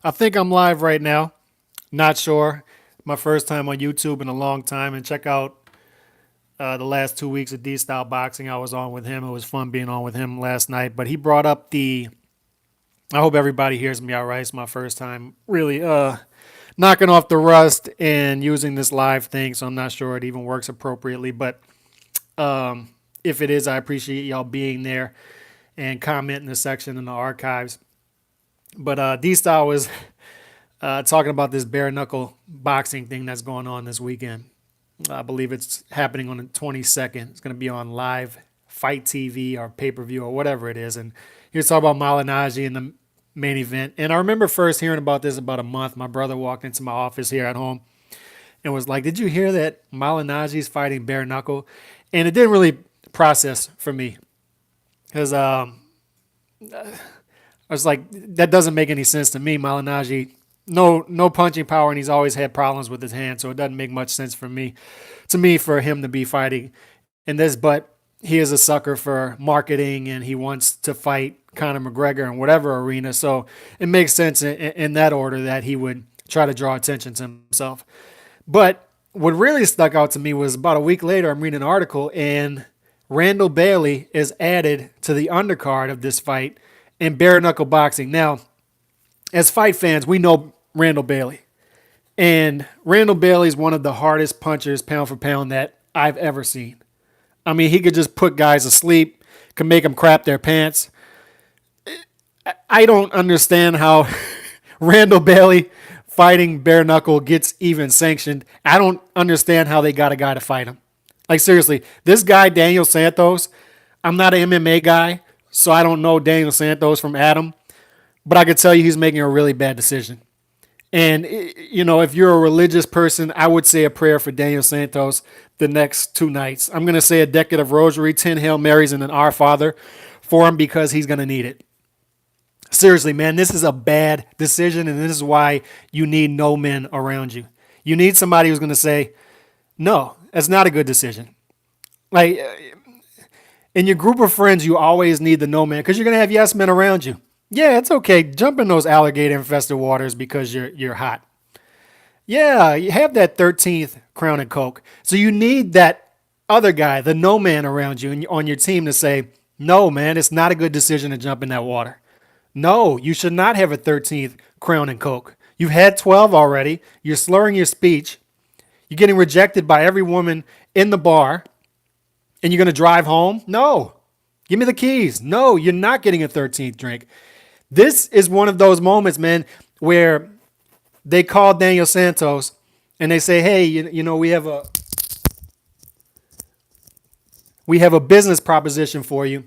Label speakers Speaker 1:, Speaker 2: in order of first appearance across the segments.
Speaker 1: I think I'm live right now. Not sure. My first time on YouTube in a long time. And check out the last 2 weeks of D Style Boxing I was on with him. It was fun being on with him last night. But he brought up the. I hope everybody hears me all right. It's my first time really knocking off the rust and using this live thing. So I'm not sure it even works appropriately. But if it is, I appreciate y'all being there and comment in the section in the archives. But D Style was talking about this bare knuckle boxing thing that's going on this weekend. I believe it's happening on the 22nd. It's going to be on live Fight TV or pay per view or whatever it is. And he was talking about Malignaggi in the main event. And I remember first hearing about this about a month. My brother walked into my office here at home and was like, "Did you hear that Malignaggi's fighting bare knuckle?" And it didn't really process for me because I was like, that doesn't make any sense to me. Malignaggi, no punching power, and he's always had problems with his hand, so it doesn't make much sense for him to be fighting in this. But he is a sucker for marketing, and he wants to fight Conor McGregor in whatever arena. So it makes sense in that order that he would try to draw attention to himself. But what really stuck out to me was about a week later, I'm reading an article, and Randall Bailey is added to the undercard of this fight in bare knuckle boxing. Now, as fight fans, we know Randall Bailey. And Randall Bailey is one of the hardest punchers, pound for pound, that I've ever seen. I mean, he could just put guys asleep, could make them crap their pants. I don't understand how Randall Bailey fighting bare knuckle gets even sanctioned. I don't understand how they got a guy to fight him. Like, seriously, this guy, Daniel Santos, I'm not an MMA guy, so I don't know Daniel Santos from Adam, but I could tell you he's making a really bad decision. And, if you're a religious person, I would say a prayer for Daniel Santos the next 2 nights. I'm going to say a decade of rosary, 10 Hail Marys, and an Our Father for him because he's going to need it. Seriously, man, this is a bad decision, and this is why you need no men around you. You need somebody who's going to say, no, that's not a good decision. Like, in your group of friends, you always need the no man because you're going to have yes men around you. Yeah, it's okay. Jump in those alligator infested waters because you're hot. Yeah, you have that 13th Crown and Coke. So you need that other guy, the no man around you and on your team to say, no, man, it's not a good decision to jump in that water. No, you should not have a 13th Crown and Coke. You've had 12 already. You're slurring your speech. You're getting rejected by every woman in the bar. And you're going to drive home? No. Give me the keys. No, you're not getting a 13th drink. This is one of those moments, man, where they call Daniel Santos and they say, hey, we have a business proposition for you.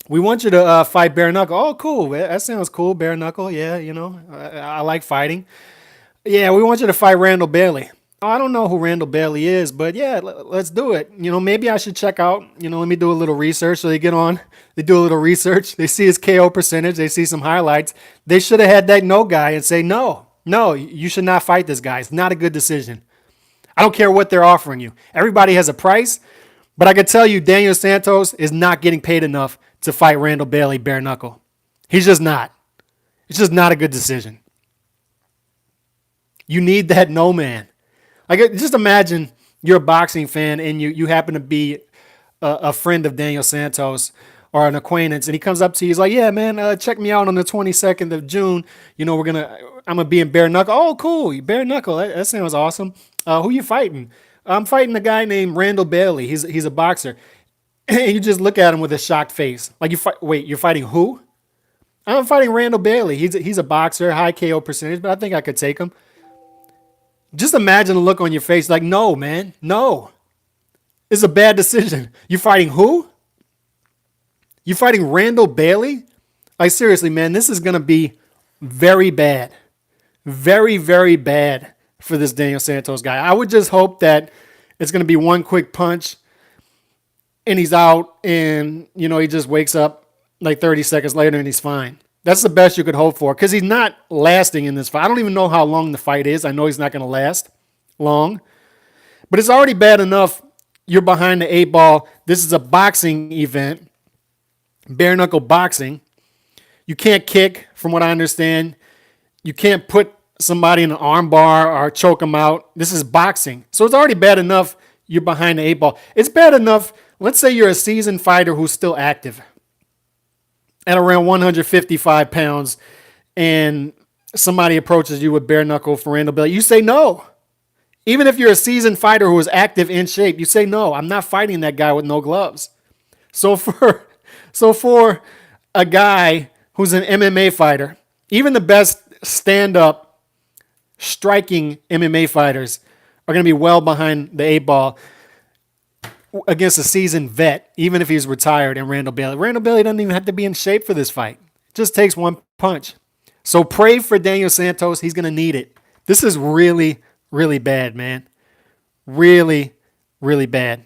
Speaker 1: We want you to fight bare knuckle. Oh, cool. That sounds cool. Bare knuckle. Yeah, I like fighting. Yeah, we want you to fight Randall Bailey. Oh, I don't know who Randall Bailey is, but yeah, let's do it. Maybe I should check out, let me do a little research. So they get on, they do a little research. They see his KO percentage. They see some highlights. They should have had that no guy and say, no, you should not fight this guy. It's not a good decision. I don't care what they're offering you. Everybody has a price, but I can tell you Daniel Santos is not getting paid enough to fight Randall Bailey bare knuckle. He's just not. It's just not a good decision. You need that no man. Like, just imagine you're a boxing fan and you happen to be a friend of Daniel Santos or an acquaintance, and he comes up to you. He's like, "Yeah, man, check me out on the 22nd of June. I'm gonna be in bare knuckle. Oh, cool, bare knuckle. That sounds awesome. Who you fighting? I'm fighting a guy named Randall Bailey. He's a boxer." And you just look at him with a shocked face. Like, wait, you're fighting who? I'm fighting Randall Bailey. He's a boxer, high KO percentage, but I think I could take him. Just imagine the look on your face like, no, man, no. It's a bad decision. You fighting who? You fighting Randall Bailey? Like, seriously, man, this is going to be very bad. Very, very bad for this Daniel Santos guy. I would just hope that it's going to be one quick punch and he's out and, he just wakes up like 30 seconds later and he's fine. That's the best you could hope for because he's not lasting in this fight. I don't even know how long the fight is. I know he's not going to last long. But it's already bad enough you're behind the 8 ball. This is a boxing event, bare knuckle boxing. You can't kick, from what I understand. You can't put somebody in an arm bar or choke them out. This is boxing. So it's already bad enough you're behind the eight ball. It's bad enough, let's say you're a seasoned fighter who's still active at around 155 pounds and somebody approaches you with bare knuckle for Randall. You say no. Even if you're a seasoned fighter who is active in shape, you say no. I'm not fighting that guy with no gloves. So for a guy who's an MMA fighter, even the best stand-up striking MMA fighters are going to be well behind the eight ball against a seasoned vet, even if he's retired, and Randall Bailey. Randall Bailey doesn't even have to be in shape for this fight. It just takes one punch. So pray for Daniel Santos. He's going to need it. This is really, really bad, man. Really, really bad.